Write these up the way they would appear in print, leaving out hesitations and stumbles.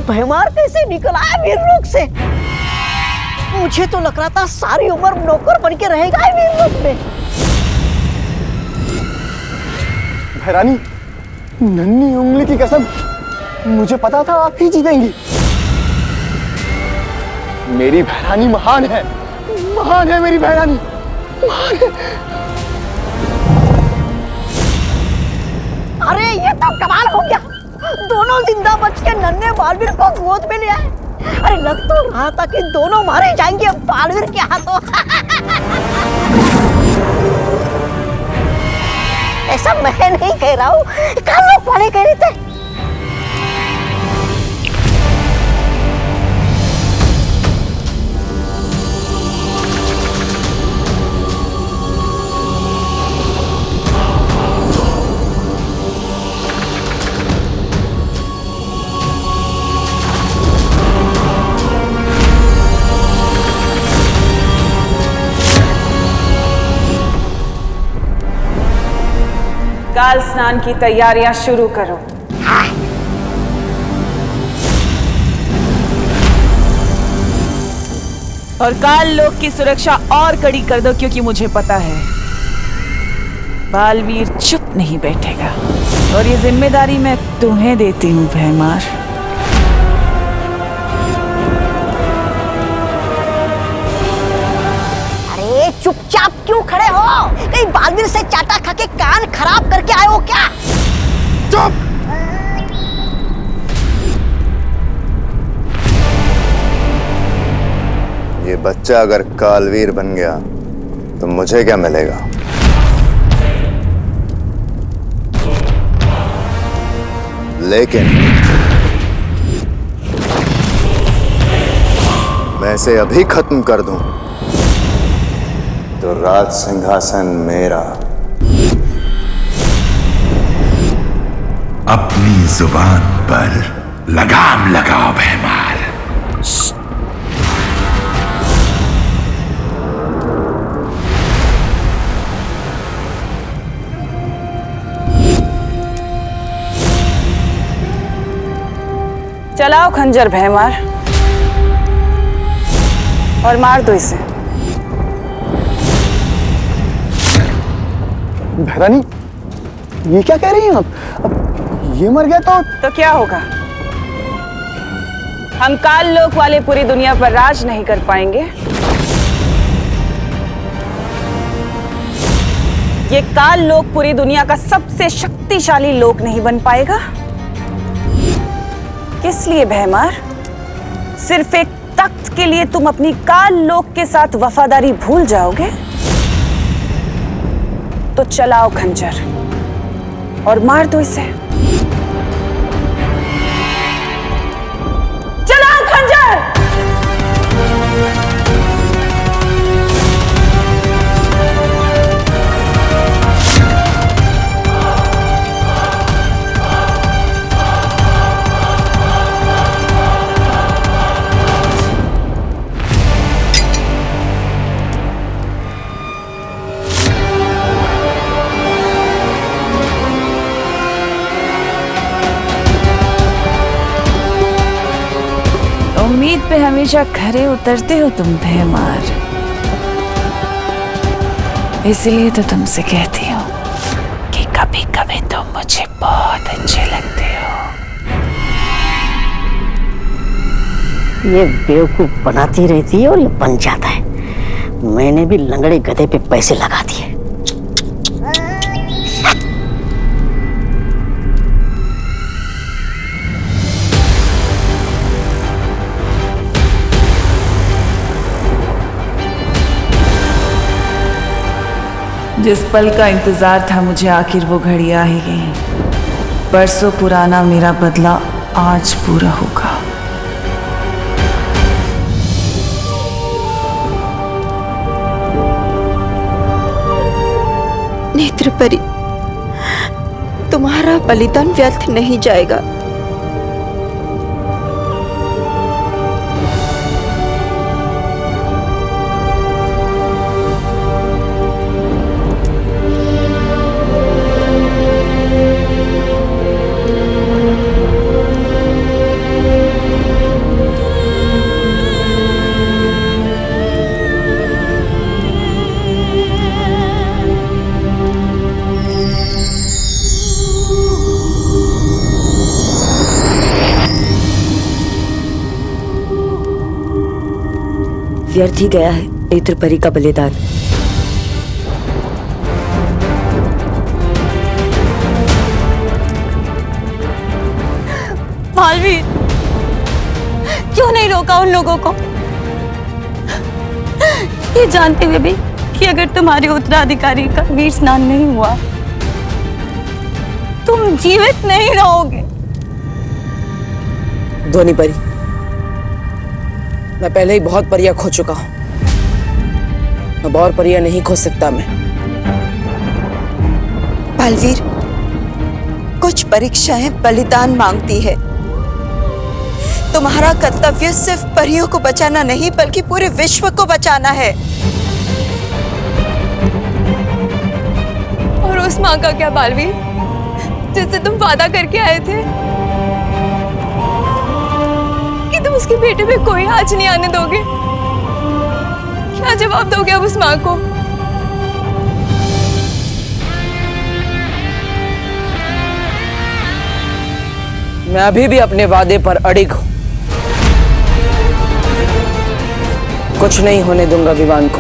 भैमार कैसे निकला है वीरलोक से? मुझे तो लग रहा था सारी उम्र नौकर बन के रहेगा है वीरलोक में। भैरानी, नन्ही उंगली की कसम, मुझे पता था आप ही जीतेंगी। मेरी भैरानी महान है मेरी भैरानी, महान है। अरे ये तो कमाल हो गया, दोनों जिंदा बच के नन्हे बालवीर को गोद में ले आए। अरे लग तो रहा था कि दोनों मारे जाएंगे बालवीर के हाथों। ऐसा मैं नहीं कह रहा हूँ, कल लोग पढ़े कह रहे थे। काल स्नान की तैयारियां शुरू करो। और काल लोक की सुरक्षा और कड़ी कर दो, क्योंकि मुझे पता है बालवीर चुप नहीं बैठेगा। और ये जिम्मेदारी मैं तुम्हें देती हूँ भैमार। अरे चुपचाप क्यों खड़े हो? कहीं बालवीर से चाटा खा के कान खराब करके आए हो क्या? चुप! ये बच्चा अगर कालवीर बन गया तो मुझे क्या मिलेगा? लेकिन मैं इसे अभी खत्म कर दूं तो राज सिंहासन मेरा। अपनी जुबान पर लगाम लगाओ भैमार। चलाओ खंजर भैमार और मार दो इसे। भैरानी, ये क्या कह रही हैं आप? अब ये मर गया तो क्या होगा? हम काल लोक वाले पूरी दुनिया पर राज नहीं कर पाएंगे। ये काल लोक पूरी दुनिया का सबसे शक्तिशाली लोक नहीं बन पाएगा। किस लिए भैमार? सिर्फ एक तख्त के लिए तुम अपनी काल लोक के साथ वफादारी भूल जाओगे? तो चलाओ खंजर और मार दो इसे। चलाओ खंजर! उम्मीद पे हमेशा खरे उतरते हो तुम भैमार, इसलिए तो तुमसे कहती हूँ कि कभी कभी तुम मुझे बहुत अच्छे लगते हो। ये बेवकूफ बनाती रहती है और ये बन जाता है। मैंने भी लंगड़े गधे पे पैसे लगा दिए। जिस पल का इंतजार था मुझे, आखिर वो घड़ी आ ही गई। बरसों पुराना मेरा बदला आज पूरा होगा। नेत्रपरी, तुम्हारा बलिदान व्यर्थ नहीं जाएगा। व्यर्थ ही गया है नेत्र परी का बलिदान। बालवीर, क्यों नहीं रोका उन लोगों को? ये जानते हुए भी कि अगर तुम्हारे उत्तराधिकारी का वीर स्नान नहीं हुआ तुम जीवित नहीं रहोगे। ध्वनि परी, मैं पहले ही बहुत परियां खो चुका हूं, अब और परियां नहीं खो सकता मैं। बालवीर, कुछ परीक्षाएं बलिदान मांगती है। तुम्हारा कर्तव्य सिर्फ परियों को बचाना नहीं बल्कि पूरे विश्व को बचाना है। और उस माँ का क्या बालवीर, जिससे तुम वादा करके आए थे कि तुम उसके बेटे में कोई आँच नहीं आने दोगे? क्या जवाब दोगे अब उस माँ को? मैं अभी भी अपने वादे पर अड़िग हूं। कुछ नहीं होने दूंगा विवान को।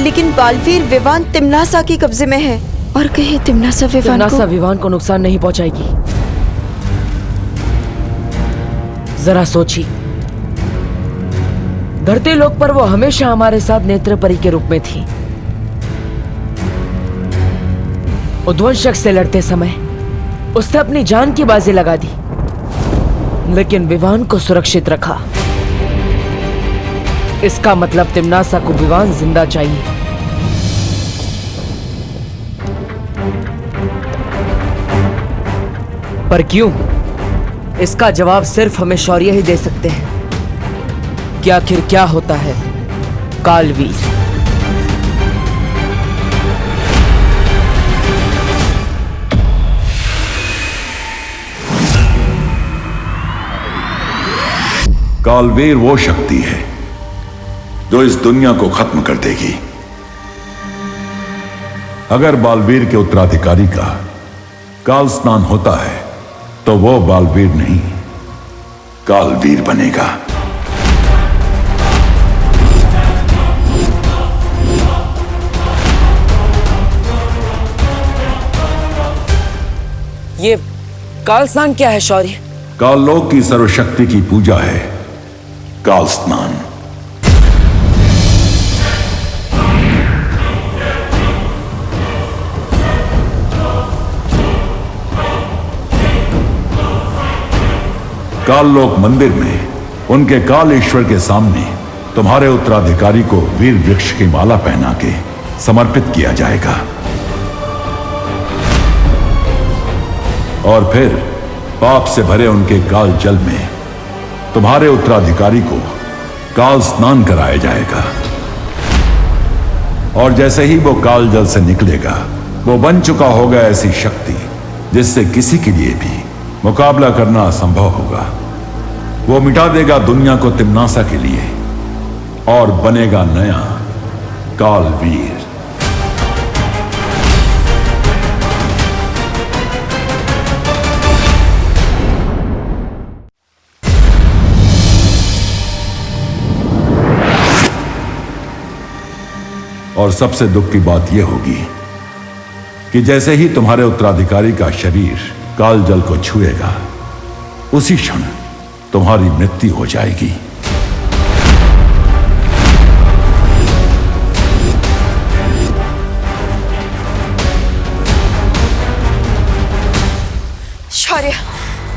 लेकिन बालवीर, विवान तिम्नासा के कब्जे में है और कहीं तिम्नासा विवान को नुकसान नहीं पहुंचाएगी। जरा सोची, धरती लोक पर वो हमेशा हमारे साथ नेत्र परी के रूप में थी। उद्वंशक से लड़ते समय उसने अपनी जान की बाजी लगा दी, लेकिन विवान को सुरक्षित रखा। इसका मतलब तिम्नासा को विवान जिंदा चाहिए। पर क्यों? इसका जवाब सिर्फ हमें शौर्य ही दे सकते हैं कि आखिर क्या होता है कालवीर। कालवीर वो शक्ति है जो इस दुनिया को खत्म कर देगी। अगर बालवीर के उत्तराधिकारी का काल स्नान होता है तो वो बालवीर नहीं, कालवीर बनेगा। ये काल स्नान क्या है शौर्य? काललोक की सर्वशक्ति की पूजा है काल स्नान। काललोक मंदिर में उनके काल ईश्वर के सामने तुम्हारे उत्तराधिकारी को वीर वृक्ष की माला पहना के समर्पित किया जाएगा और फिर पाप से भरे उनके काल जल में तुम्हारे उत्तराधिकारी को काल स्नान कराया जाएगा। और जैसे ही वो काल जल से निकलेगा वो बन चुका होगा ऐसी शक्ति जिससे किसी के लिए भी मुकाबला करना असंभव होगा। वो मिटा देगा दुनिया को तिम्नासा के लिए और बनेगा नया कालवीर। और सबसे दुख की बात यह होगी कि जैसे ही तुम्हारे उत्तराधिकारी का शरीर काल जल को छुएगा उसी क्षण तुम्हारी मृत्यु हो जाएगी।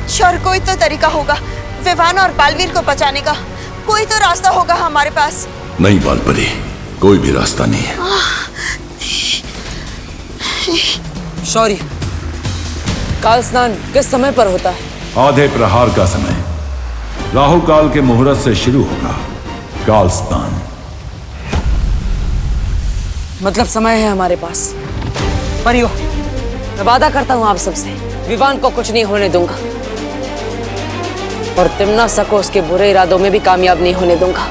शौर्य, कोई तो तरीका होगा विवान और बालवीर को बचाने का। कोई तो रास्ता होगा हमारे पास। नहीं बालपरी, कोई भी रास्ता नहीं है। शौर्य, काल स्नान किस समय पर होता है? आधे प्रहार का समय राहु काल के मुहूर्त से शुरू होगा काल स्नान। मतलब समय है हमारे पास। परियो, मैं वादा करता हूं आप सबसे, विवान को कुछ नहीं होने दूंगा और तिम्नासा को उसके बुरे इरादों में भी कामयाब नहीं होने दूंगा।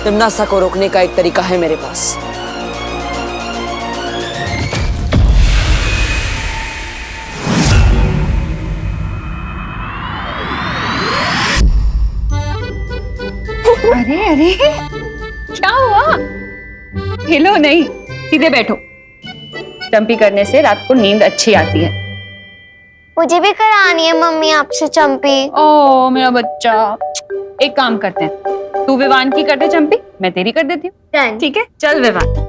तिम्नासा को रोकने का एक तरीका है मेरे पास। अरे क्या हुआ? हिलो नहीं, सीधे बैठो। चंपी करने से रात को नींद अच्छी आती है। मुझे भी करानी है मम्मी आपसे चंपी। ओ मेरा बच्चा, एक काम करते हैं, तू विवान की कर दे चंपी, मैं तेरी कर देती हूँ। ठीक है, चल विवान।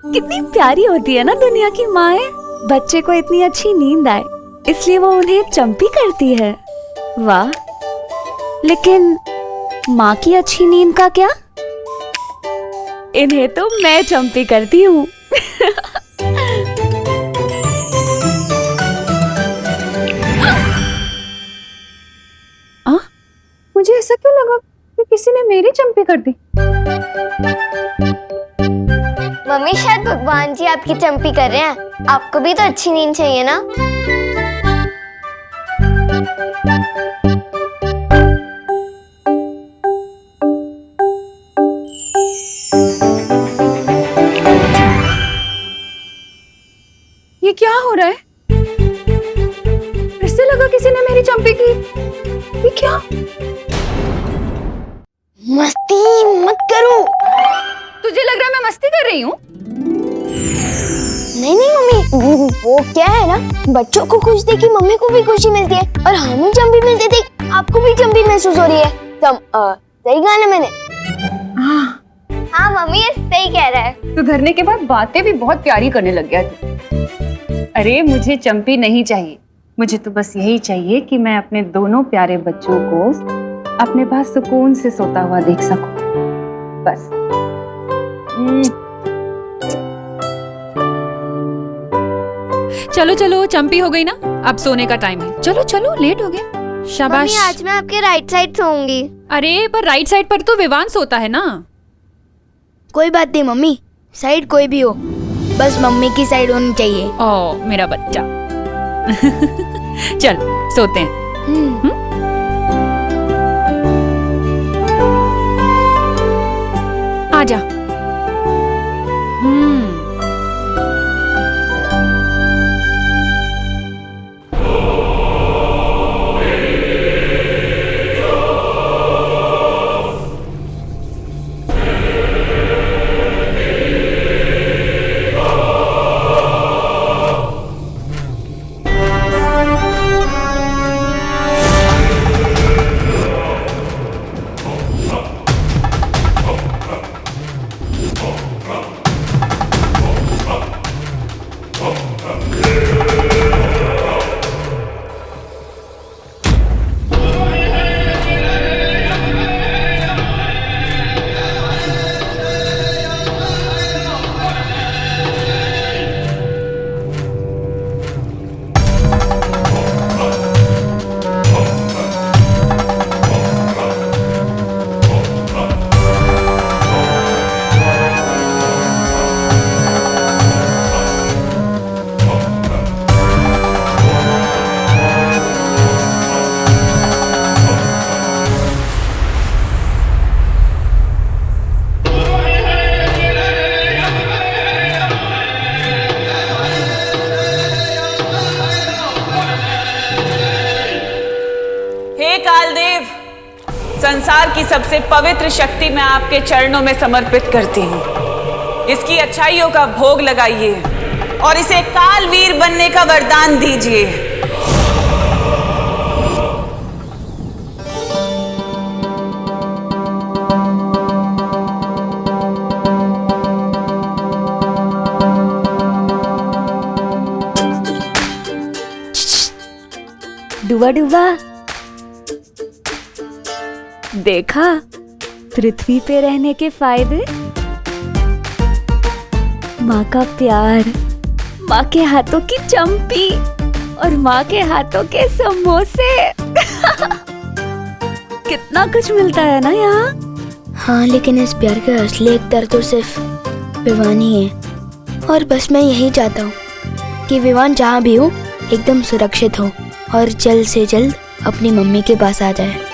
कितनी प्यारी होती है ना दुनिया की माएं। बच्चे को इतनी अच्छी नींद आए इसलिए वो उन्हें चंपी करती है। वाह, लेकिन माँ की अच्छी नींद का क्या? इन्हें तो मैं चंपी करती हूँ। मुझे ऐसा क्यों लगा कि किसी ने मेरी चंपी कर दी? मम्मी शायद भगवान जी आपकी चंपी कर रहे हैं। आपको भी तो अच्छी नींद चाहिए ना। ये क्या हो रहा है? फिर से लगा किसी ने मेरी चंपी की। ये क्या? मस्ती मत करो। तुझे लग रहा है मैं मस्ती कर रही हूँ? नहीं नहीं मम्मी, वो क्या है ना, बच्चों को खुश देख के मम्मी को भी खुशी मिलती है और हमें चंपी मिलती देख आपको भी चंपी महसूस हो रही है। सही कहा ना मैंने? हाँ मम्मी, ये सही कह रहा है। तो धरने के बाद बातें भी बहुत प्यारी करने लग गया तू। अरे मुझे चंपी नहीं चाहिए, मुझे तो बस यही चाहिए कि मैं अपने दोनों प्यारे बच्चों को अपने पास सुकून से सोता हुआ देख सकूं, बस। चलो चलो, चंपी हो गई ना, अब सोने का टाइम है। चलो चलो, लेट हो गया। शाबाश। मम्मी आज मैं आपके राइट साइड सोऊंगी। अरे पर राइट साइड पर तो विवान सोता है ना। कोई बात नहीं मम्मी, साइड कोई भी हो, बस मम्मी की साइड होनी चाहिए। ओ मेरा बच्चा। चल सोते हैं। आजा। कालदेव, संसार की सबसे पवित्र शक्ति मैं आपके चरणों में समर्पित करती हूँ। इसकी अच्छाइयों का भोग लगाइए और इसे कालवीर बनने का वरदान दीजिए। डुबा डुबा, देखा पृथ्वी पे रहने के फायदे? माँ का प्यार, माँ के हाथों की चंपी और माँ के हाथों के समोसे। कितना कुछ मिलता है ना यहाँ। हाँ, लेकिन इस प्यार के असली एकतर तो सिर्फ विवान ही है। और बस मैं यही चाहता हूँ कि विवान जहाँ भी हो एकदम सुरक्षित हो और जल्द से जल्द अपनी मम्मी के पास आ जाए।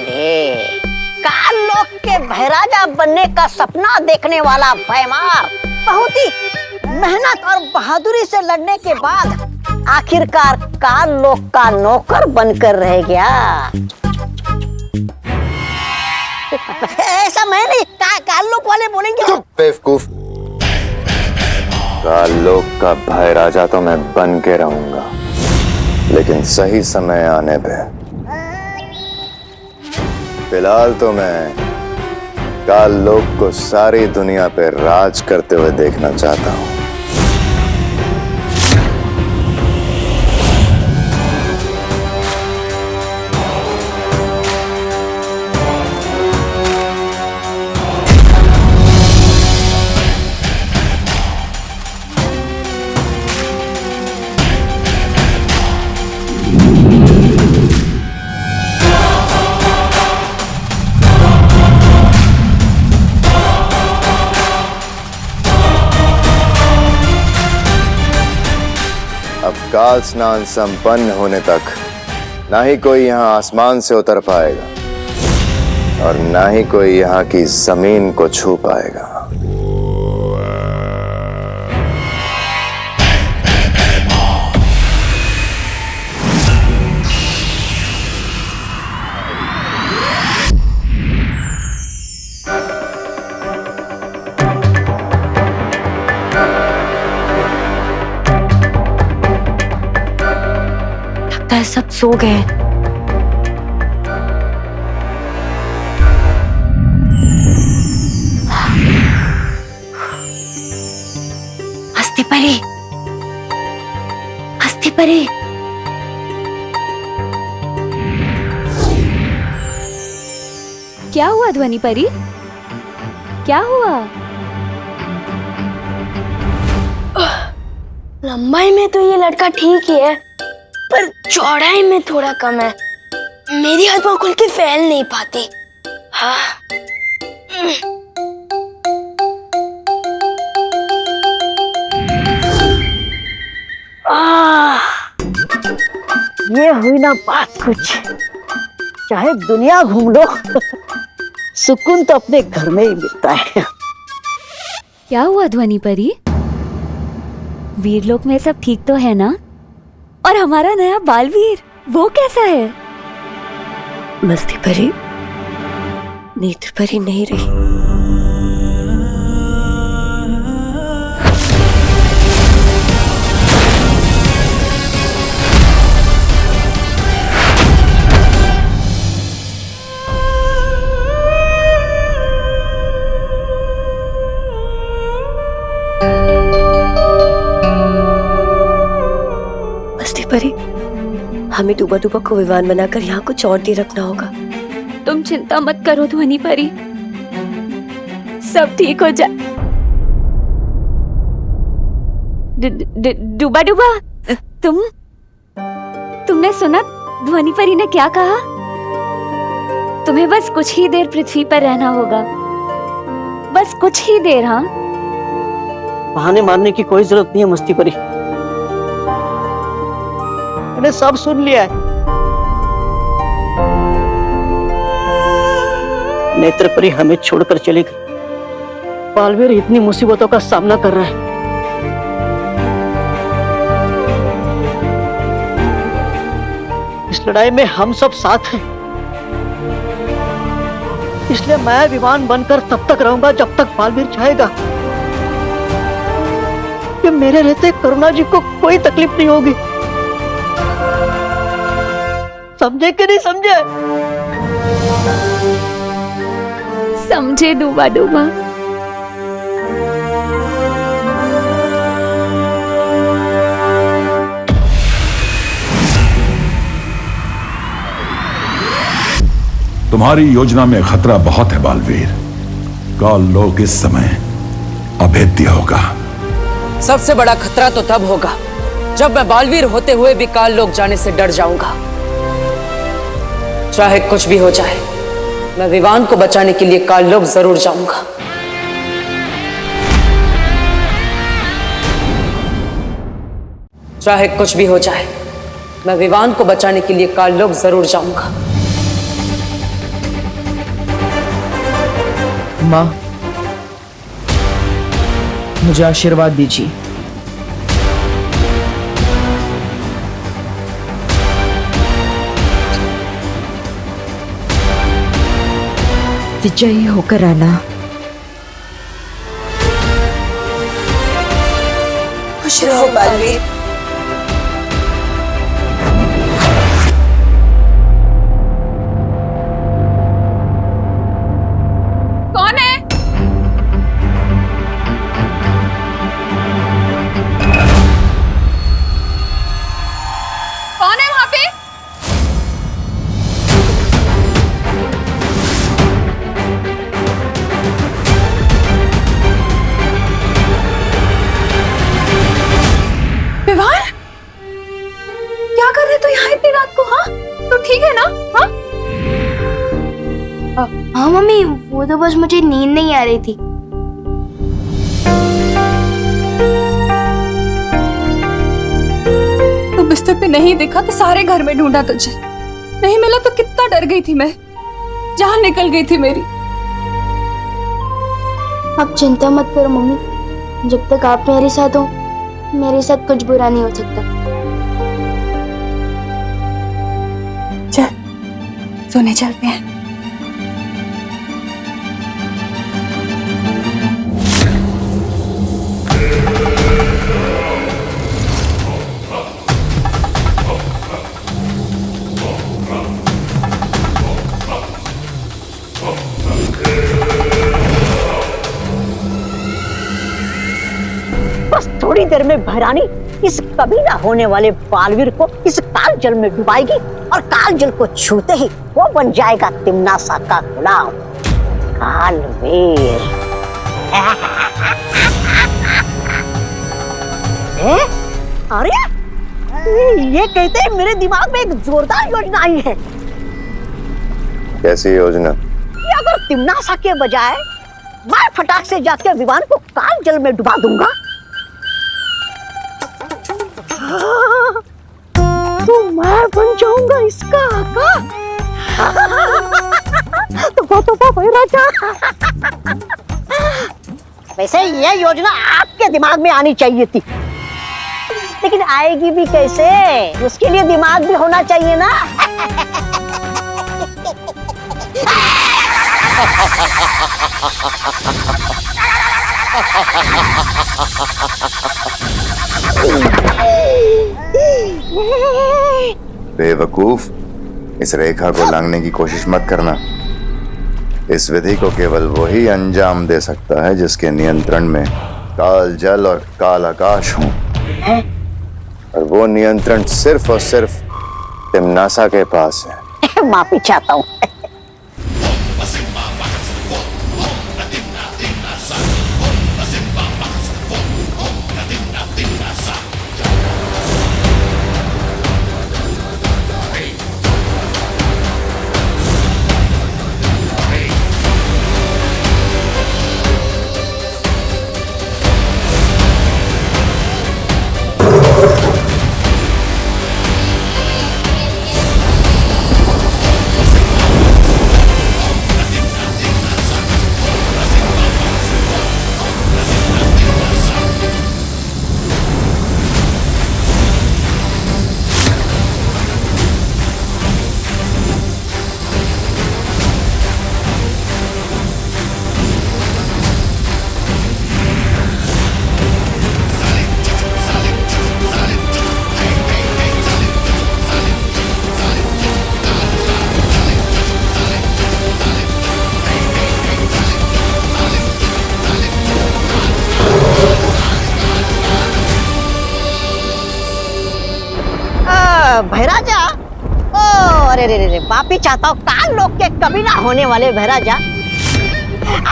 रे, काल लोक के भैराजा बनने का सपना देखने वाला भैमार बहुत ही मेहनत और बहादुरी से लड़ने के बाद आखिरकार काल लोक का नौकर बनकर रह गया। ऐसा मैं नहीं, काल लोक वाले बोलेंगे। बेवकूफ, काल लोक का भाई राजा तो मैं बन के रहूंगा, लेकिन सही समय आने पे। फिलहाल तो मैं काल लोक को सारी दुनिया पे राज करते हुए देखना चाहता हूं। अब काल स्नान संपन्न होने तक ना ही कोई यहाँ आसमान से उतर पाएगा और ना ही कोई यहाँ की जमीन को छू पाएगा। सब सो गए। हस्ती परी, हस्ती परी, क्या हुआ ध्वनि परी? क्या हुआ? लंबाई में तो ये लड़का ठीक ही है, पर चौड़ाई में थोड़ा कम है। मेरी आत्मा खुल के फैल नहीं पाती। हाँ। ये हुई ना बात कुछ। चाहे दुनिया घूम लो, सुकून तो अपने घर में ही मिलता है। क्या हुआ ध्वनि परी? वीरलोक में सब ठीक तो है ना? और हमारा नया बालवीर, वो कैसा है? मस्ती परी, नेत्र परी नहीं रही। परी, हमें डूबा डूबा को विमान बनाकर यहाँ कुछ और देर रखना होगा। तुम चिंता मत करो ध्वनि परी, सब ठीक हो जाए। डूबा डूबा, तुमने सुना ध्वनि परी ने क्या कहा? तुम्हें बस कुछ ही देर पृथ्वी पर रहना होगा, बस कुछ ही देर। हाँ, बहाने मारने की कोई जरूरत नहीं है मस्ती परी, मैंने सब सुन लिया है। नेत्र परी हमें छोड़कर चली गई। बालवीर इतनी मुसीबतों का सामना कर रहा है। इस लड़ाई में हम सब साथ हैं, इसलिए मैं विमान बनकर तब तक रहूंगा जब तक बालवीर चाहेगा। कि मेरे रहते करुणा जी को कोई तकलीफ नहीं होगी। समझे कि नहीं समझे? समझे डूबा डूबा। तुम्हारी योजना में खतरा बहुत है बालवीर। काल लोक इस समय अभेद्य होगा। सबसे बड़ा खतरा तो तब होगा जब मैं बालवीर होते हुए भी काल लोक जाने से डर जाऊंगा। चाहे कुछ भी हो जाए, मैं विवान को बचाने के लिए काल लोक जरूर जाऊंगा। चाहे कुछ भी हो जाए, मैं विवान को बचाने के लिए काल लोक जरूर जाऊंगा। माँ, मुझे आशीर्वाद दीजिए। विजयी होकर आना। खुश रहो बालवीर। कौन है? कौन है वहां पे? विवान, क्या कर रहे तो यहाँ इतनी रात को? हाँ, तो ठीक है ना? हाँ, हाँ मम्मी, वो तो बस मुझे नींद नहीं आ रही थी। तो बिस्तर पे नहीं दिखा तो सारे घर में ढूंढा तुझे, नहीं मिला तो कितना डर गई थी मैं, जान निकल गई थी मेरी। आप चिंता मत करो मम्मी, जब तक आप मेरे साथ हो मेरे साथ कुछ बुरा नहीं हो सकता। चल सोने चलते हैं। बस थोड़ी देर में भैरानी इस कभी ना होने वाले बालवीर को इस काल जल में डुबाएगी और काल जल को छूते ही वो बन जाएगा तिम्नासा का गुलाम कालवीर। अरे ये कहते हैं मेरे दिमाग में एक जोरदार योजना आई है। कैसी योजना? कि अगर तिम्नासा के बजाय मैं फटाक से जाकर विवान को काल जल में डुबा दूंगा तो मैं बन जाऊंगा इसका आका। तो भाई राजा, वैसे ये योजना आपके दिमाग में आनी चाहिए थी, लेकिन आएगी भी कैसे? उसके लिए दिमाग भी होना चाहिए ना। बेवकूफ, इस रेखा को लांघने की कोशिश मत करना। इस विधि को केवल वही अंजाम दे सकता है जिसके नियंत्रण में काल जल और काल आकाश हों, और वो नियंत्रण सिर्फ और सिर्फ तिम्नासा के पास है। माफी चाहता हूँ। भैराजा, ओ अरे रे रे, माफी चाहता हूँ। काल लोक के कभी ना होने वाले भैराजा,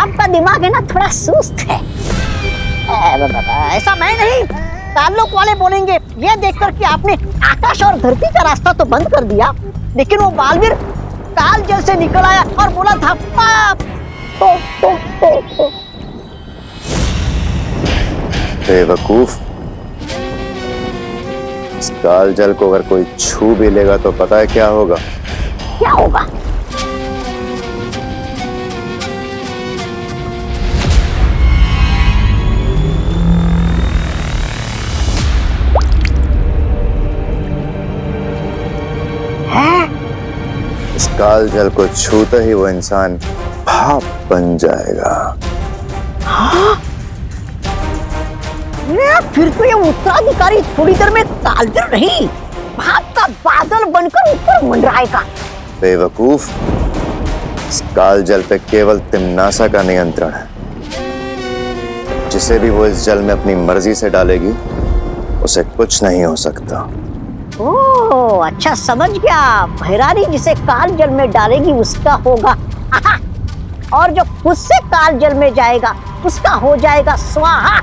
आपका दिमाग है ना थोड़ा सुस्त है। ऐसा मैं नहीं, काल लोक वाले बोलेंगे। ये देखकर कि आपने आकाश और धरती का रास्ता तो बंद कर दिया, लेकिन वो बालवीर काल जल से निकल आया और बोला था पाप। बेवकूफ, इस काल जल को अगर कोई छू भी लेगा तो पता है क्या होगा? क्या होगा? काल जल को छूते ही वो इंसान भाप बन जाएगा। फिर तो ये उत्तराधिकारी थोड़ी देर में कालजल नहीं, भाप का बादल बनकर ऊपर मंडराएगा। बेवकूफ, इस काल जल पे केवल तिम्नासा का नियंत्रण है। जिसे भी वो इस जल में अपनी मर्जी से डालेगी उसे कुछ नहीं हो सकता। ओह अच्छा, समझ गया। भैरानी जिसे काल जल में डालेगी उसका होगा आहा, और जो खुद से काल जल में जाएगा उसका हो जाएगा स्वाहा।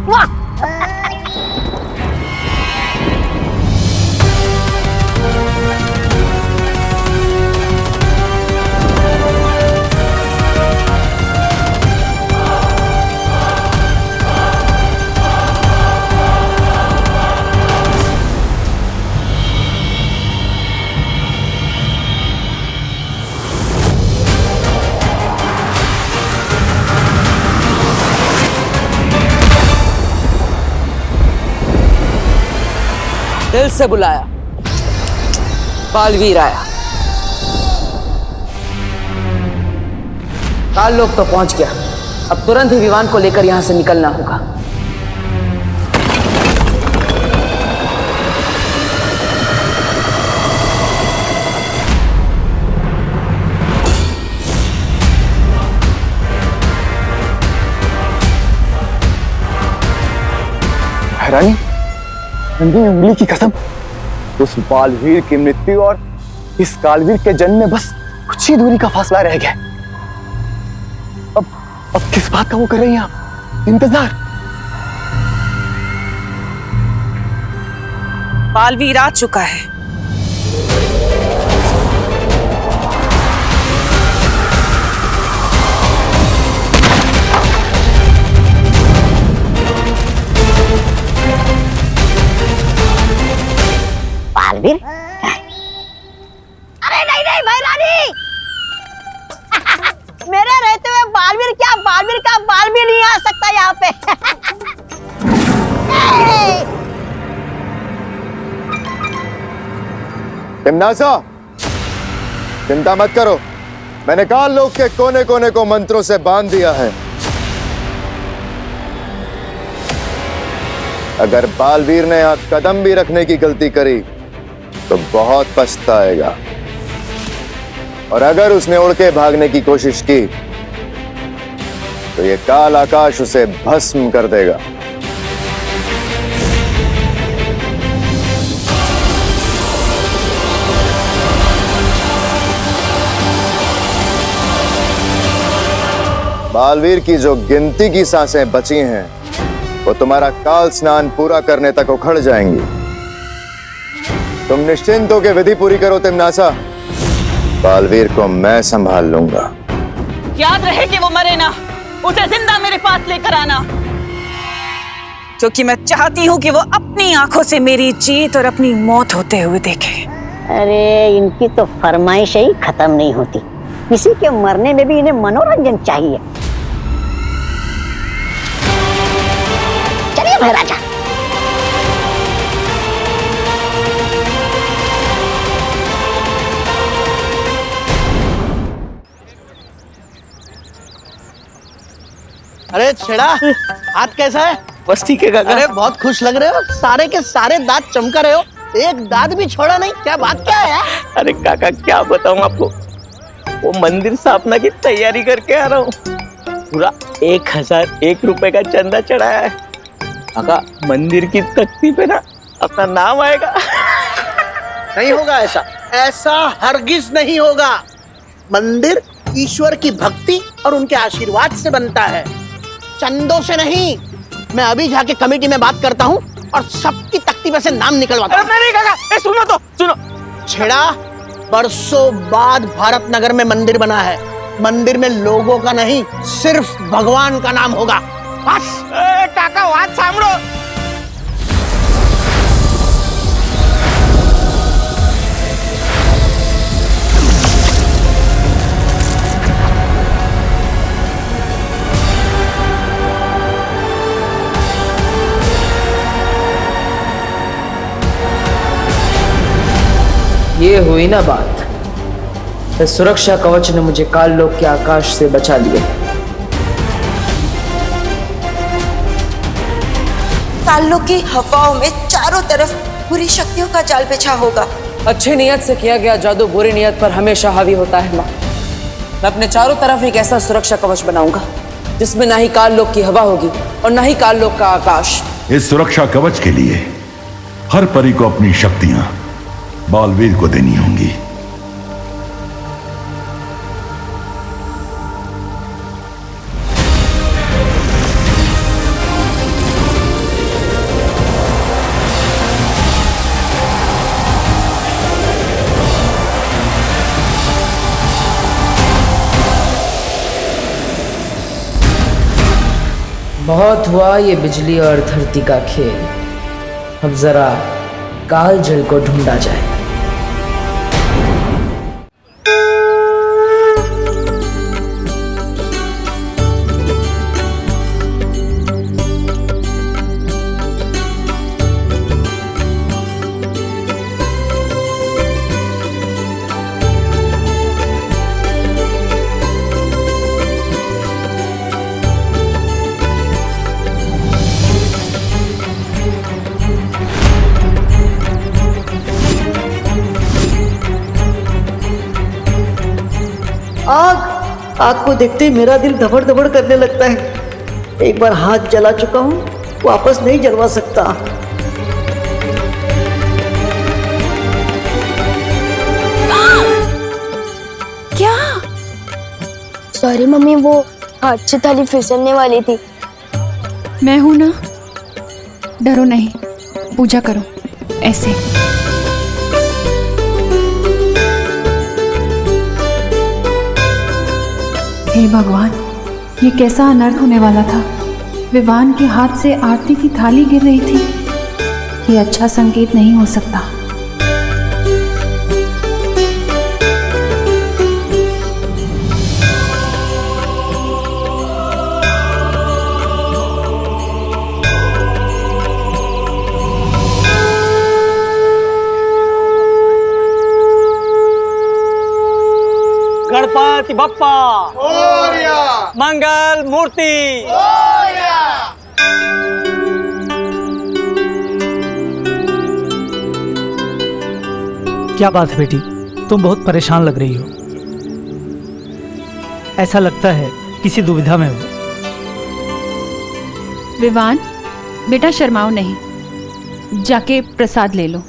वाह! दिल से बुलाया, बालवीर आया। काल लोग तो पहुंच गया, अब तुरंत ही विमान को लेकर यहां से निकलना होगा। हैरानी, नंदी उंगली की कसम, उस बालवीर की मृत्यु और इस कालवीर के जन्म में बस कुछ ही दूरी का फासला रह गया। अब किस बात का वो कर रही हैं आप इंतजार? बालवीर आ चुका है। बालवीर? अरे नहीं नहीं भैरानी, मेरे रहते हुए बालवीर क्या, बालवीर का बाल भी नहीं आ सकता यहाँ पे। तिम्नासा, चिंता मत करो, मैंने काल लोक के कोने कोने को मंत्रों से बांध दिया है। अगर बालवीर ने यहाँ कदम भी रखने की गलती करी तो बहुत पछताएगा, और अगर उसने उड़ के भागने की कोशिश की तो ये काल आकाश उसे भस्म कर देगा। बालवीर की जो गिनती की सांसें बची हैं वो तुम्हारा काल स्नान पूरा करने तक उखड़ जाएंगी। तुम निश्चिंत होकर विधि पूरी करो तिम्नासा, बालवीर को मैं संभाल लूंगा। याद रहे कि वो मरे ना, उसे जिंदा मेरे पास लेकर आना, क्योंकि मैं चाहती हूँ कि वो अपनी आंखों से मेरी जीत और अपनी मौत होते हुए देखे। अरे इनकी तो फरमाइश ही खत्म नहीं होती, किसी के मरने में भी इन्हें मनोरंजन चाहिए। चलिए भैराजा। अरे छेड़ा, हाथ कैसा है? बस ठीक है काका। अरे बहुत खुश लग रहे हो, सारे के सारे दांत चमका रहे हो, एक दांत भी छोड़ा नहीं, क्या बात क्या है यार? अरे काका क्या बताऊं आपको, वो मंदिर स्थापना की तैयारी करके आ रहा हूँ, पूरा 1001 रुपए का चंदा चढ़ाया है। काका मंदिर की तख्ती पे ना अपना नाम आएगा। नहीं होगा ऐसा, ऐसा हरगिज नहीं होगा। मंदिर ईश्वर की भक्ति और उनके आशीर्वाद से बनता है, चंदों से नहीं। मैं अभी जाके कमेटी में बात करता हूँ और सबकी तख्ती पे से नाम निकलवाता हूँ। नहीं काका, सुनो तो सुनो। छेड़ा, बरसों बाद भारत नगर में मंदिर बना है, मंदिर में लोगों का नहीं सिर्फ भगवान का नाम होगा। बस काका बात सांभळो। ये हुई ना बात, इस सुरक्षा कवच ने मुझे काल लोक के आकाश से बचा लिया। काल लोक की हवाओं में चारों तरफ बुरी शक्तियों का जाल बिछा होगा। अच्छी नीयत से किया गया जादू बुरी नीयत पर हमेशा हावी होता है माँ। मैं अपने चारों तरफ एक ऐसा सुरक्षा कवच बनाऊंगा जिसमें ना ही काल लोक की हवा होगी और ना ही काल लोक का आकाश। इस सुरक्षा कवच के लिए हर परी को अपनी शक्तियां बालवीर को देनी होंगी। बहुत हुआ ये बिजली और धरती का खेल, अब जरा काल जल को ढूंढा जाए। आग को देखते ही मेरा दिल धबड़ धबड़ करने लगता है। एक बार हाथ जला चुका हूँ, वापस नहीं जलवा सकता। क्या? सॉरी मम्मी, वो हाथ से थाली फिसलने वाली थी। मैं हूं ना, डरो नहीं, पूजा करो ऐसे। हे भगवान, ये कैसा अनर्थ होने वाला था। विवान के हाथ से आरती की थाली गिर रही थी। ये अच्छा संकेत नहीं हो सकता। गणपति बप्पा मोरया, मंगल मूर्ति मोरया। क्या बात है बेटी, तुम बहुत परेशान लग रही हो। ऐसा लगता है किसी दुविधा में हो। विवान, बेटा शर्माओ नहीं, जाके प्रसाद ले लो।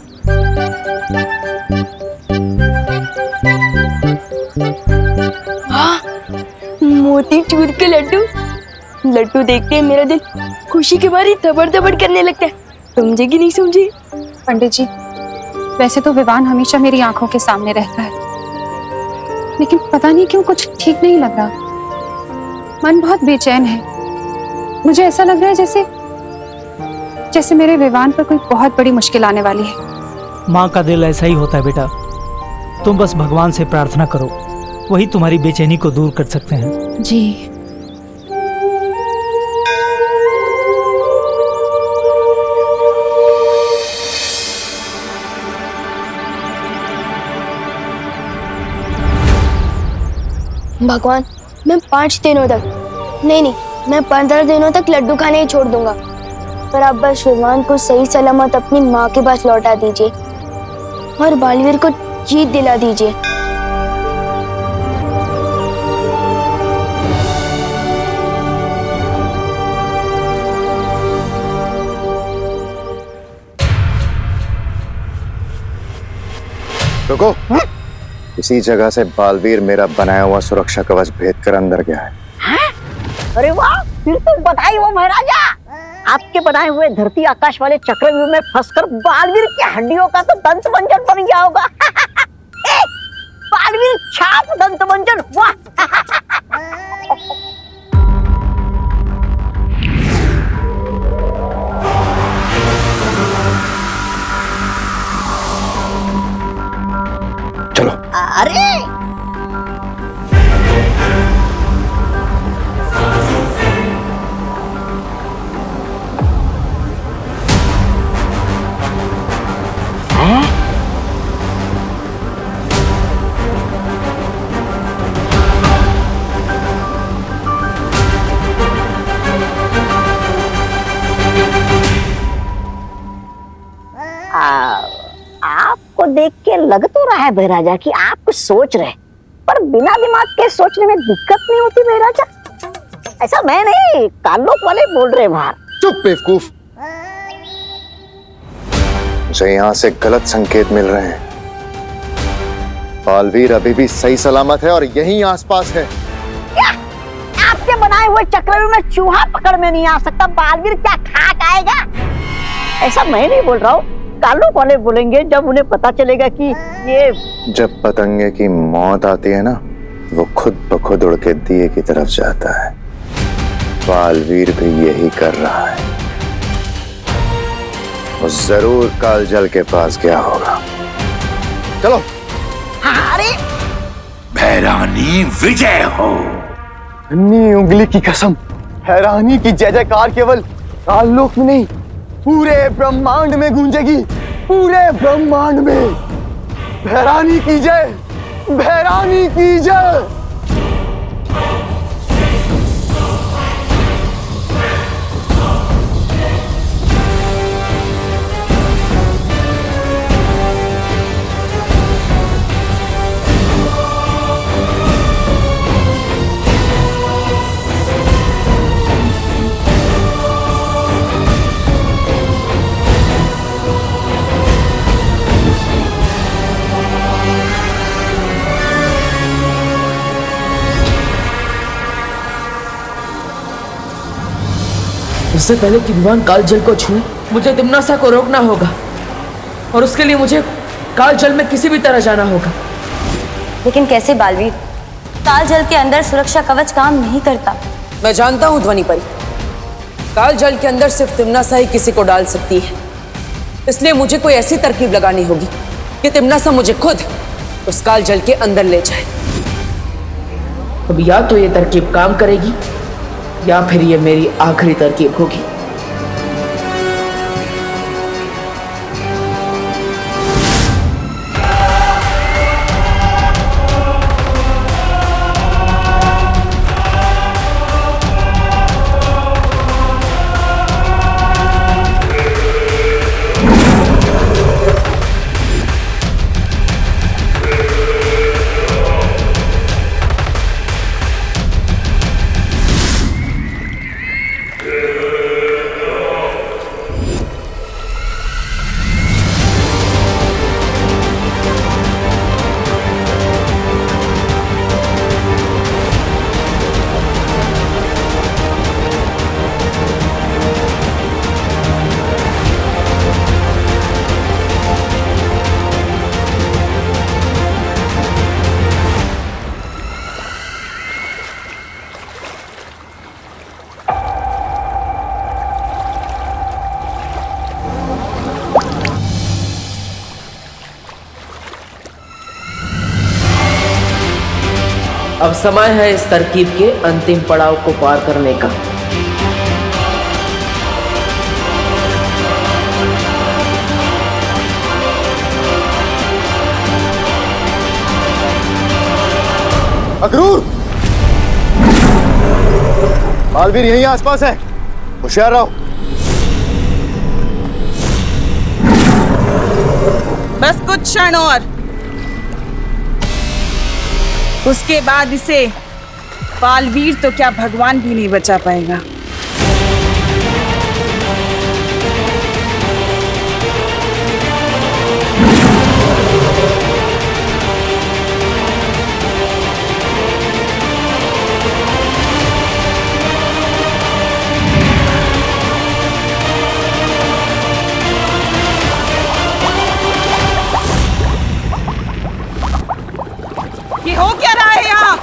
मोतीचूर के लड्डू। लड्डू देखते ही मेरा दिल खुशी के मारे धबड़ धबड़ करने लगता है। समझे कि नहीं समझे? पंडित जी, वैसे तो विवान हमेशा मेरी आंखों के सामने रहता है, लेकिन पता नहीं क्यों कुछ ठीक नहीं लग रहा। मन बहुत बेचैन है। मुझे ऐसा लग रहा है जैसे मेरे विवान पर कोई बहुत बड़ी मुश्किल आने वाली है। माँ का दिल ऐसा ही होता है बेटा। तुम बस भगवान से प्रार्थना करो, वही तुम्हारी बेचैनी को दूर कर सकते हैं। जी। भगवान, मैं 5 दिनों तक नहीं, मैं 15 दिनों तक लड्डू खाने ही छोड़ दूंगा, पर आप बस विवान को सही सलामत अपनी माँ के पास लौटा दीजिए और बालवीर को जीत दिला दीजिए। रुको, इसी जगह से बालवीर मेरा बनाया हुआ सुरक्षा कवच भेद कर अंदर गया है। अरे वाह, फिर तो बधाई हो महाराजा। आपके बनाए हुए धरती आकाश वाले चक्रव्यूह में फंसकर बालवीर की हड्डियों का तो दंत मंजन बन गया होगा। बालवीर छाप दंत मंजन हुआ। चलो। अरे है बहराजा कि आप कुछ सोच रहे, पर बिना दिमाग के सोचने में दिक्कत नहीं होती बहराजा? ऐसा मैं नहीं, कालोक वाले बोल रहे बाहर। चुप बेवकूफ, मुझे यहाँ से गलत संकेत मिल रहे हैं। बालवीर अभी भी सही सलामत है और यहीं आसपास है। क्या आपके बनाए हुए चक्रव्यूह में चूहा पकड़ में नहीं आ सकता? बालवीर क्या खाक आएगा? ऐसा मैं नहीं बोल रहा हूँ, कालोक वाले बोलेंगे जब उन्हें पता चलेगा कि ये। जब पतंगे की मौत आती है ना, वो खुद ब खुद उड़ के दिए की तरफ जाता है। बालवीर भी यही कर रहा है। वो जरूर कालजल के पास गया होगा। चलो। अरे भैरानी विजय हो। अन्नी उंगली की कसम, हैरानी की जय जयकार केवल काललोक में नहीं, पूरे ब्रह्मांड में गूंजेगी। पूरे ब्रह्मांड में भैरानी की जय, भैरानी की जय। उससे पहले कि विमान कालजल को छूए, मुझे तिम्नासा को रोकना होगा, और उसके लिए मुझे कालजल में किसी भी तरह जाना होगा। लेकिन कैसे बालवीर? कालजल के अंदर सुरक्षा कवच काम नहीं करता। मैं जानता हूं ध्वनि परी, कालजल के अंदर सिर्फ तिम्नासा ही किसी को डाल सकती है। इसलिए मुझे कोई ऐसी तरकीब लगानी होगी कि तिम्नासा मुझे खुद उस कालजल के अंदर ले जाए। अब या तो ये तरकीब काम करेगी या फिर ये मेरी आखिरी तरकीब होगी। अब समय है इस तरकीब के अंतिम पड़ाव को पार करने का। अक्रूर, बालवीर यहीं आसपास है, होशियार रहो। बस कुछ क्षण और, उसके बाद इसे बालवीर तो क्या भगवान भी नहीं बचा पाएगा। ये हो क्या रहा है यहाँ?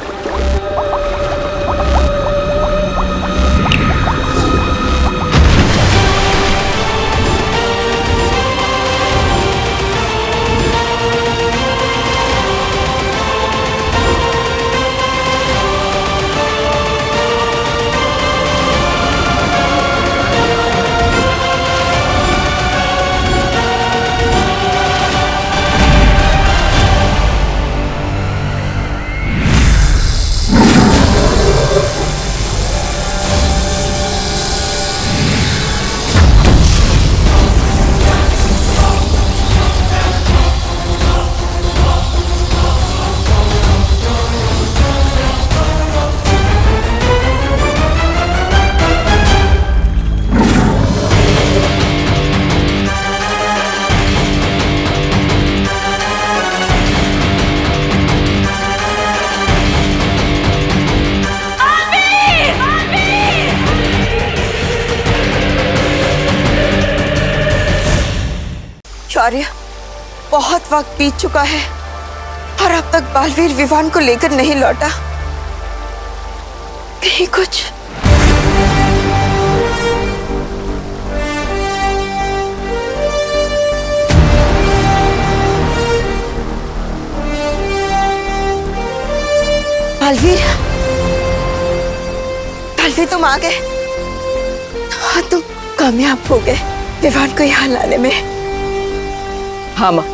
शौर्य, बहुत वक्त बीत चुका है और अब तक बालवीर विवान को लेकर नहीं लौटा। कहीं कुछ बालवीर, बालवीर तुम आ गए। हाँ, तुम कामयाब हो गए विवान को यहाँ लाने में। हाँ माँ,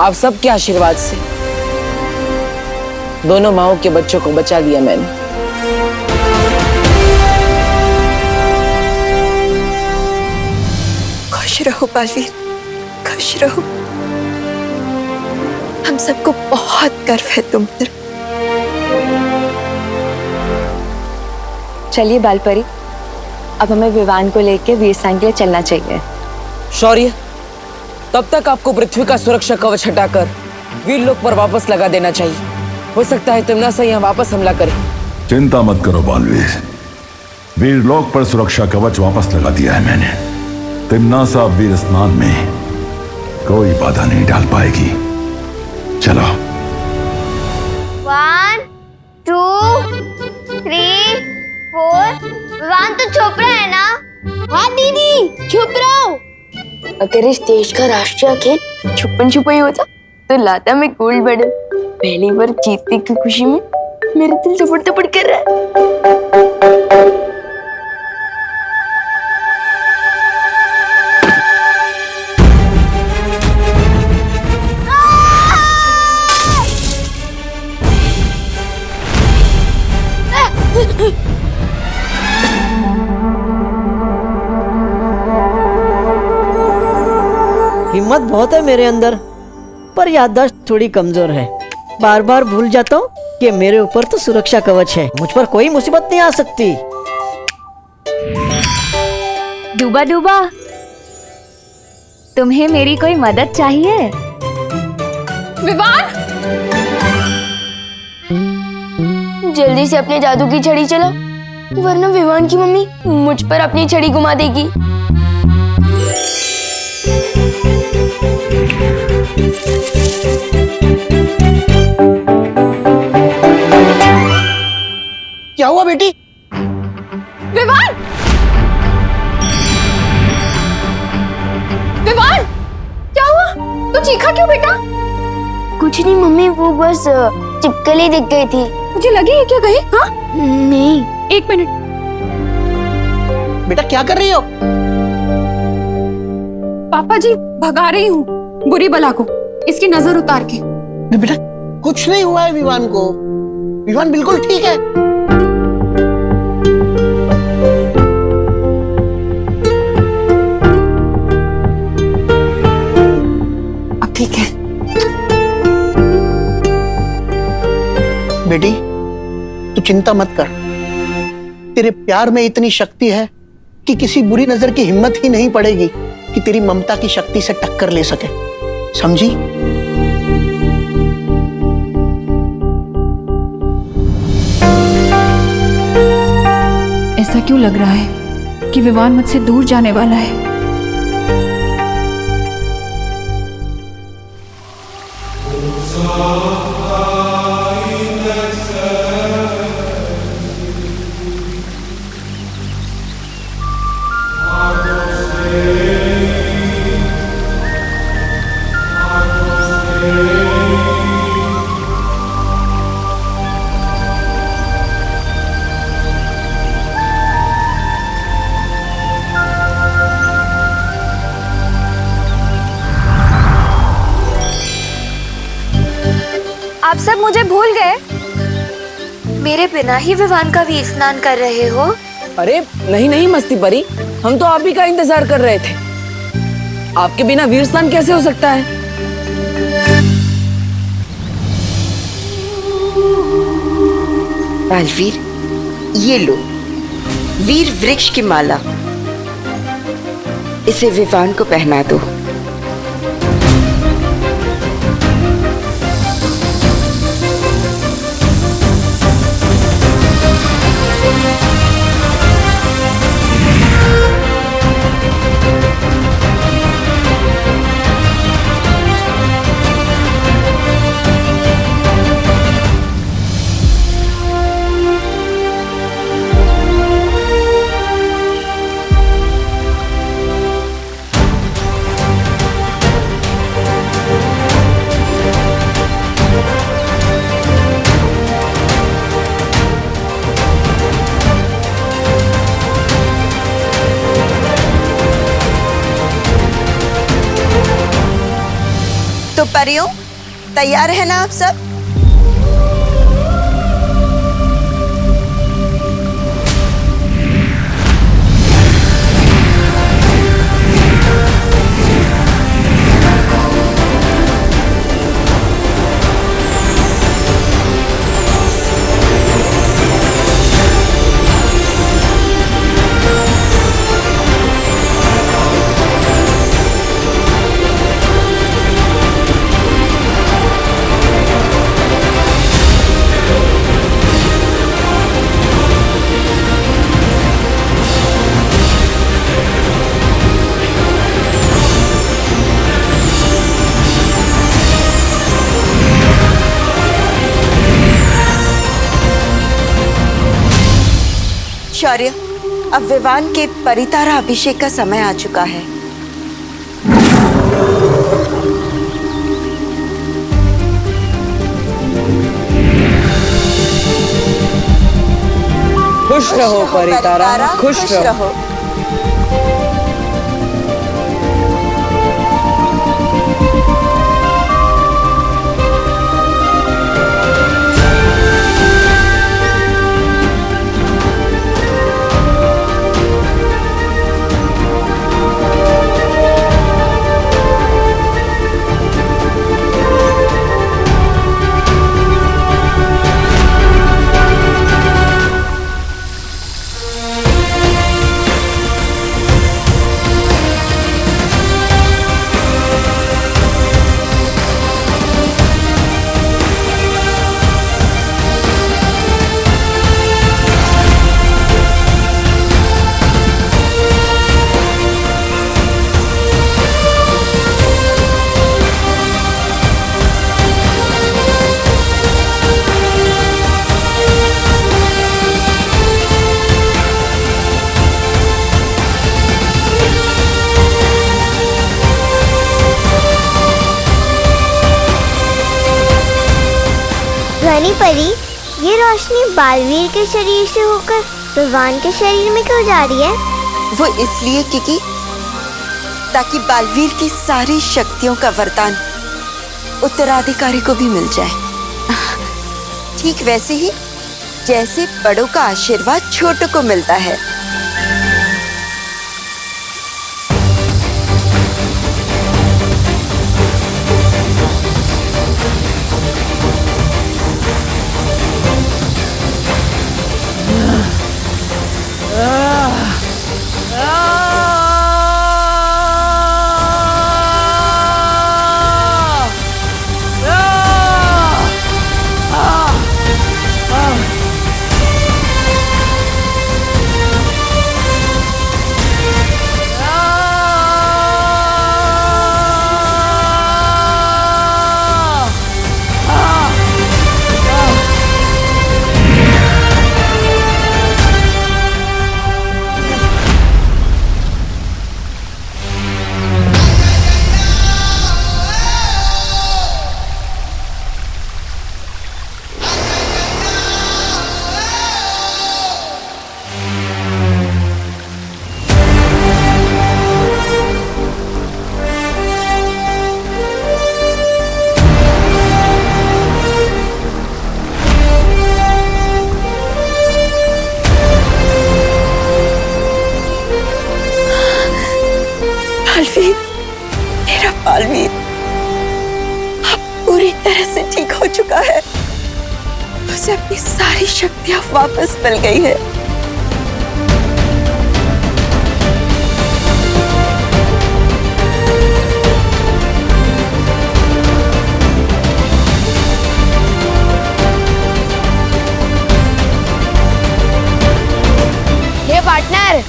आप सबके आशीर्वाद से दोनों माओं के बच्चों को बचा लिया मैंने। खुश रहो बालवीर, खुश रहो। हम सबको बहुत गर्व है तुम पर। चलिए बालपरी, अब हमें विवान को लेके वीरस्थान के लिए चलना चाहिए। शौर्य, तब तक आपको पृथ्वी का सुरक्षा कवच हटाकर वीरलोक पर वापस लगा देना चाहिए। हो सकता है तिम्नासा यहाँ वापस हमला करे। चिंता मत करो बालवीर, वीरलोक पर सुरक्षा कवच वापस लगा दिया है मैंने। तिम्नासा वीर स्नान में कोई बाधा नहीं डाल पाएगी। चलो। 1 2 3 4। विवान तो छुप रहा है ना? हाँ दीदी, छुप रहा हूँ। अगर इस देश का राष्ट्रीय खेल छुपन छुपाई होता तो लाता मैं गोल्ड मेडल। पहली बार जीतने की खुशी में मेरा दिल थपड़ थपड़ कर रहा है। हिम्मत बहुत है मेरे अंदर, पर याददाश्त थोड़ी कमजोर है। बार बार भूल जाता हूँ कि मेरे ऊपर तो सुरक्षा कवच है, मुझ पर कोई मुसीबत नहीं आ सकती। डूबा डूबा, तुम्हें मेरी कोई मदद चाहिए? विवान, जल्दी से अपने जादू की छड़ी चलाओ, वरना विवान की मम्मी मुझ पर अपनी छड़ी घुमा देगी। क्या हुआ बेटी? विवान, विवान, क्या हुआ? तू चीखा क्यों बेटा? कुछ नहीं मम्मी, वो बस चिपकली दिख गई थी। मुझे लगी है क्या कहीं? हाँ नहीं। एक मिनट। बेटा क्या कर रही हो? पापा जी, भगा रही हूँ बुरी बला को, इसकी नजर उतार के। बेटा कुछ नहीं हुआ है विवान को, विवान बिल्कुल ठीक है। अब ठीक है। बेटी तू चिंता मत कर, तेरे प्यार में इतनी शक्ति है कि किसी बुरी नजर की हिम्मत ही नहीं पड़ेगी कि तेरी ममता की शक्ति से टक्कर ले सके, समझी? ऐसा क्यों लग रहा है कि विवान मुझसे दूर जाने वाला है? आप सब मुझे भूल गए? मेरे बिना ही विवान का वीर स्नान कर रहे हो? अरे नहीं नहीं मस्ती परी, हम तो आप ही का इंतजार कर रहे थे। आपके बिना वीर स्नान कैसे हो सकता है? बालवीर, ये लो वीर वृक्ष की माला, इसे विवान को पहना दो। प्यारियों, तैयार है ना आप सब? शौर्य, अब विवान के परितारा अभिषेक का समय आ चुका है। खुश रहो परितारा, खुश रहो। रानी परी, ये रोशनी बालवीर के शरीर से होकर विवान के शरीर में क्यों जा रही है? वो इसलिए क्योंकि ताकि बालवीर की सारी शक्तियों का वरदान उत्तराधिकारी को भी मिल जाए। ठीक वैसे ही जैसे बड़ों का आशीर्वाद छोटों को मिलता है। मेरा बालवीर अब पूरी तरह से ठीक हो चुका है। उसे अपनी सारी शक्तियां वापस मिल गई है। ये पार्टनर,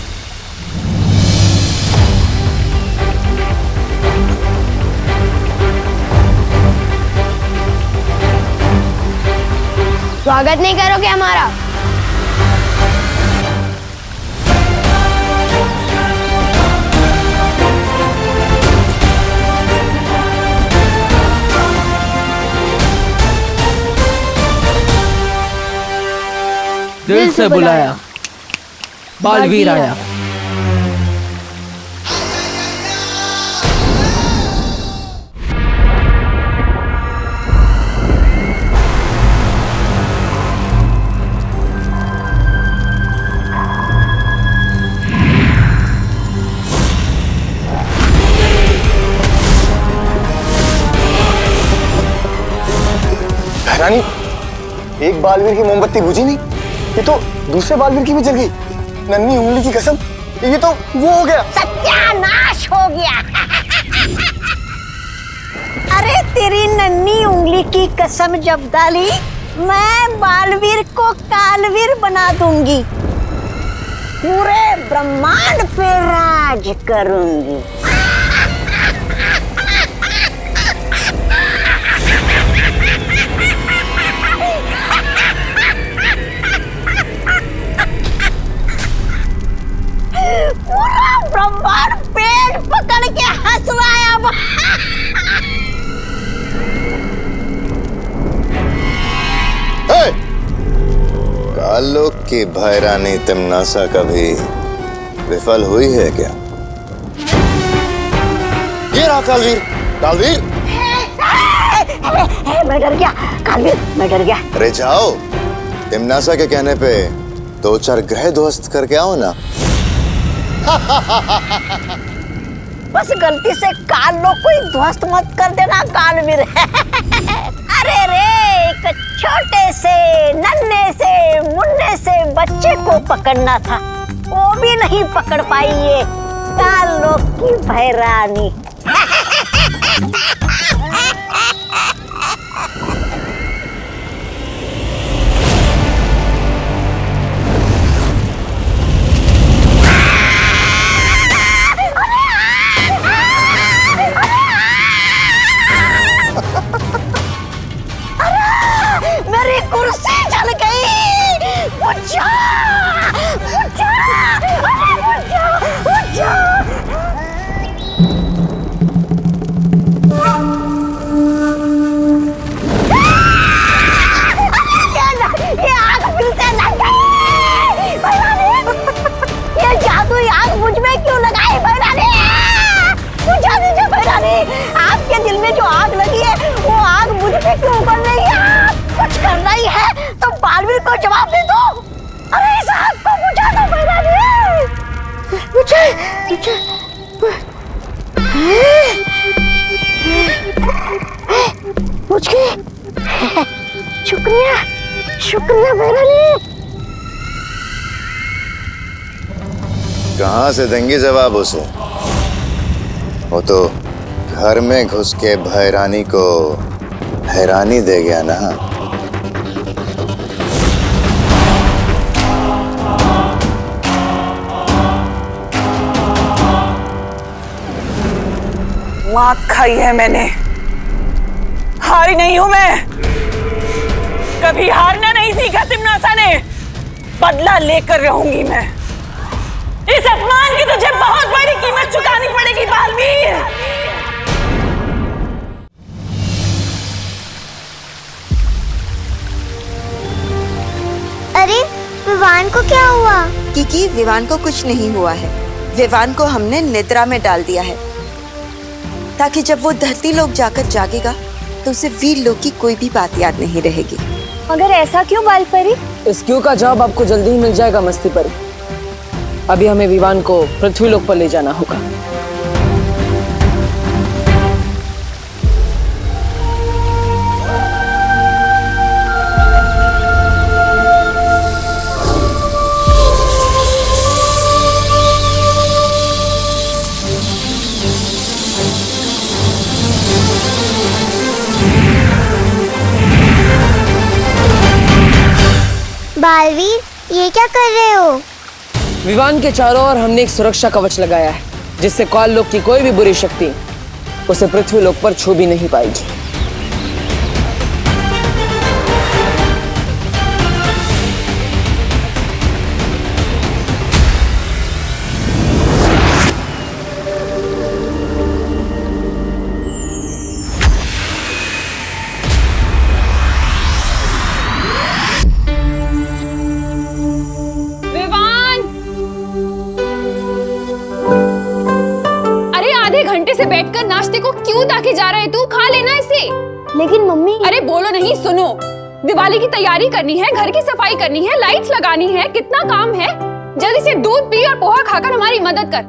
स्वागत नहीं करोगे हमारा? दिल से बुलाया, बालवीर आया। रानी, एक बालवीर की मोमबत्ती बुझी नहीं, ये तो दूसरे बालवीर की भी जल गई। नन्ही उंगली की कसम, ये तो वो हो गया। सत्यानाश हो गया। अरे तेरी नन्ही उंगली की कसम जब डाली, मैं बालवीर को कालवीर बना दूंगी, पूरे ब्रह्मांड पे राज करूंगी। पूरा ब्रह्मांड पेट पकड़ के हंसवाया। कालोक की भैरानी तिमनासा कभी विफल हुई है क्या? ये रहा कालवीर। कालवीर, मैं डर गया कालवीर, मैं डर गया। अरे जाओ, तिमनासा के कहने पे 2-4 ग्रह ध्वस्त करके आओ ना। बस गलती से कालोक को ही ध्वस्त मत कर देना कालवीर। अरे रे, एक छोटे से नन्हे से मुन्ने से बच्चे को पकड़ना था, वो भी नहीं पकड़ पाई ये कालोक की भैरानी। मेरी कुर्सी जल गई। बुझा, बुझा, अरे बुझा, बुझा। ये आग फिर से लग गई। ये जादुई आग मुझ में क्यों लगाई भैरानी? बुझा दीजिए भैरानी, आपके दिल में जो आग लगी है वो आग मुझ पे क्यों उगल रही है? कुछ करना ही है तो बालवीर को जवाब दे दो। अरे इस आग को बुझा दो भैरानी। बुझा, बुझा, बुझ गई। शुक्रिया, शुक्रिया भैरानी। कहां से देंगी जवाब उसे? वो तो घर में घुस के भैरानी को हैरानी दे गया ना। मात खाई है मैंने, हारी नहीं हूं मैं। कभी हारना नहीं सीखा तिमनासा ने, बदला लेकर रहूंगी मैं। इस अपमान की तुझे बहुत बड़ी कीमत चुकानी पड़ेगी बालवीर। अरे विवान को क्या हुआ? क्योंकि विवान को कुछ नहीं हुआ है। विवान को हमने निद्रा में डाल दिया है, ताकि जब वो धरती लोक जाकर जागेगा तो उसे वीर लोक की कोई भी बात याद नहीं रहेगी। मगर ऐसा क्यों बालपरी? इस क्यों का जवाब आपको जल्दी ही मिल जाएगा मस्ती परी। अभी हमें विवान को पृथ्वी लोक पर ले जाना होगा। बालवीर, ये क्या कर रहे हो? विवान के चारों ओर हमने एक सुरक्षा कवच लगाया है, जिससे काल लोक की कोई भी बुरी शक्ति उसे पृथ्वी लोक पर छू भी नहीं पाएगी। से बैठकर नाश्ते को क्यों ताके जा रहे तू? खा लेना इसे। लेकिन मम्मी। अरे बोलो नहीं, सुनो। दिवाली की तैयारी करनी है, घर की सफाई करनी है, लाइट्स लगानी है, कितना काम है। जल्दी से दूध पी और पोहा खाकर हमारी मदद कर।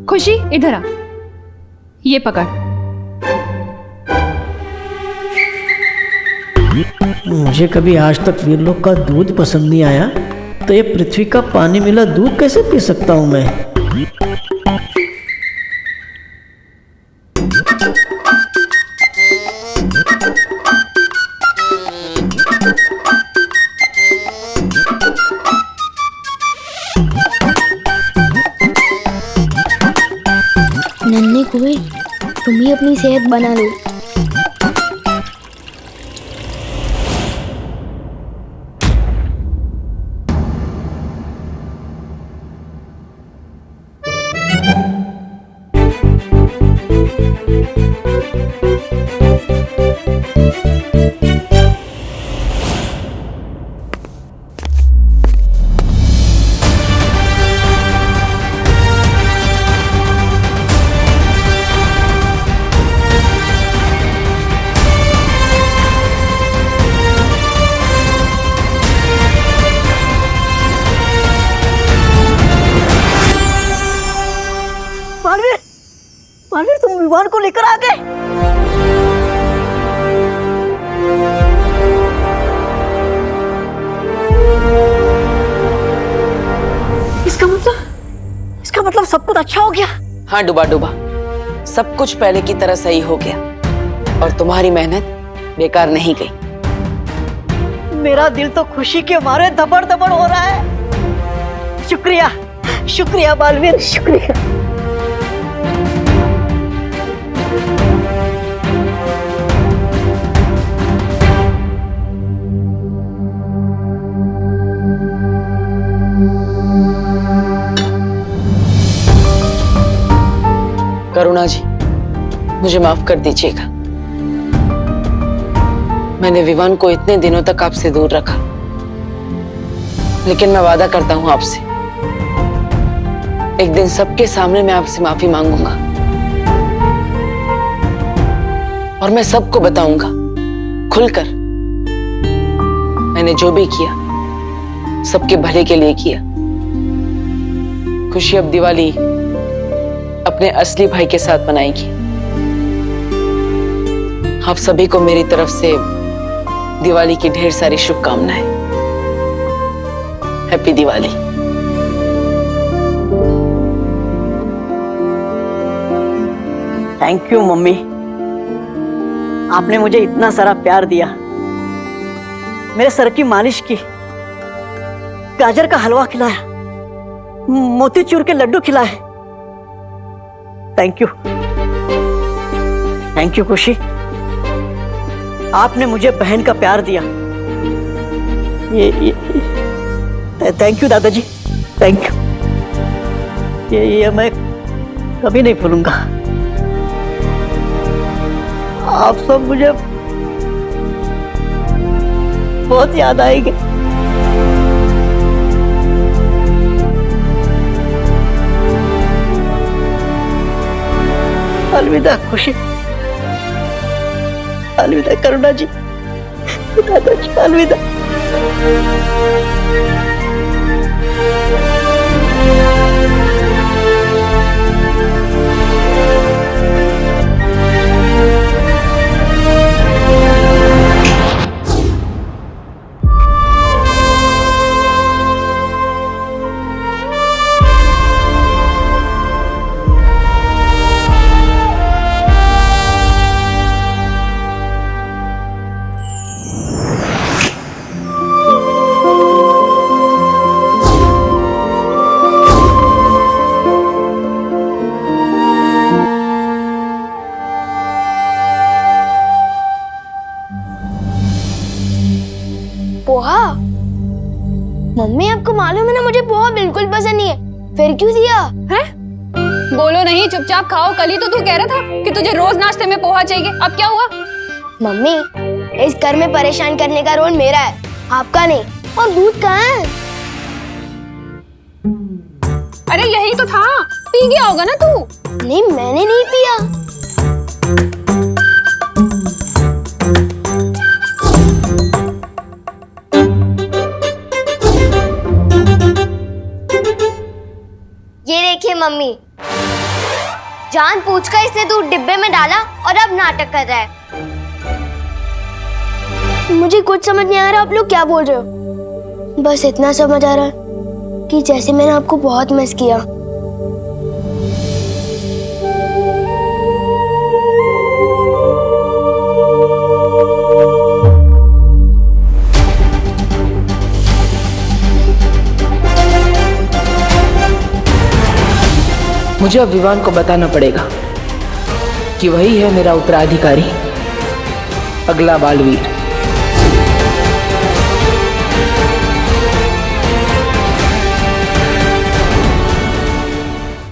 खुशी इधर आ, ये पकड़। मुझे कभी आज तक वीर लोग का दूध पसंद नहीं आया, तो ये पृथ्वी का पानी मिला दूध कैसे पी सकता हूँ मैं? नन्हे कुएं, तुम ही अपनी सेहत बना लो। बालवीर, तुम विमान को लेकर आ गए। इसका मतलब सब कुछ अच्छा हो गया। हाँ डूबा डूबा, सब कुछ पहले की तरह सही हो गया और तुम्हारी मेहनत बेकार नहीं गई। मेरा दिल तो खुशी के मारे धबड़ धबड़ हो रहा है। शुक्रिया, शुक्रिया बालवीर, शुक्रिया। करुणा जी, मुझे माफ कर दीजिएगा। मैंने विवान को इतने दिनों तक आपसे दूर रखा, लेकिन मैं वादा करता हूं आपसे, एक दिन सबके सामने मैं आपसे माफी मांगूंगा और मैं सबको बताऊंगा खुलकर मैंने जो भी किया सबके भले के लिए किया। खुशी अब दिवाली अपने असली भाई के साथ मनाएगी। आप सभी को मेरी तरफ से दिवाली की ढेर सारी शुभकामनाएं। Happy Diwali. Thank you mummy, आपने मुझे इतना सारा प्यार दिया, मेरे सर की मालिश की, गाजर का हलवा खिलाया, मोतीचूर के लड्डू खिलाए। थैंक यू, थैंक यू खुशी, आपने मुझे बहन का प्यार दिया। थैंक यू दादाजी, थैंक यू। ये मैं कभी नहीं भूलूंगा। आप सब मुझे बहुत याद आएंगे। अलविदा खुशी, अलविदा करुणा जी, दादाजी, अलविदा। पोहा? मम्मी आपको मालूम है ना मुझे पोहा बिल्कुल पसंद नहीं है, फिर क्यों दिया? है? बोलो नहीं, चुपचाप खाओ। कल ही तो तू कह रहा था कि तुझे रोज नाश्ते में पोहा चाहिए, अब क्या हुआ? मम्मी, इस घर में परेशान करने का रोल मेरा है, आपका नहीं। और दूध कहाँ है? अरे यही तो था, पी गया होगा ना तू। नहीं, मैंने नहीं पिया। ये देखिए मम्मी, जानबूझकर इसने दूध डिब्बे में डाला और अब नाटक कर रहा है। मुझे कुछ समझ नहीं आ रहा आप लोग क्या बोल रहे हो। बस इतना समझ आ रहा है कि जैसे मैंने आपको बहुत मिस किया। मुझे अब विवान को बताना पड़ेगा कि वही है मेरा उत्तराधिकारी, अगला बालवीर।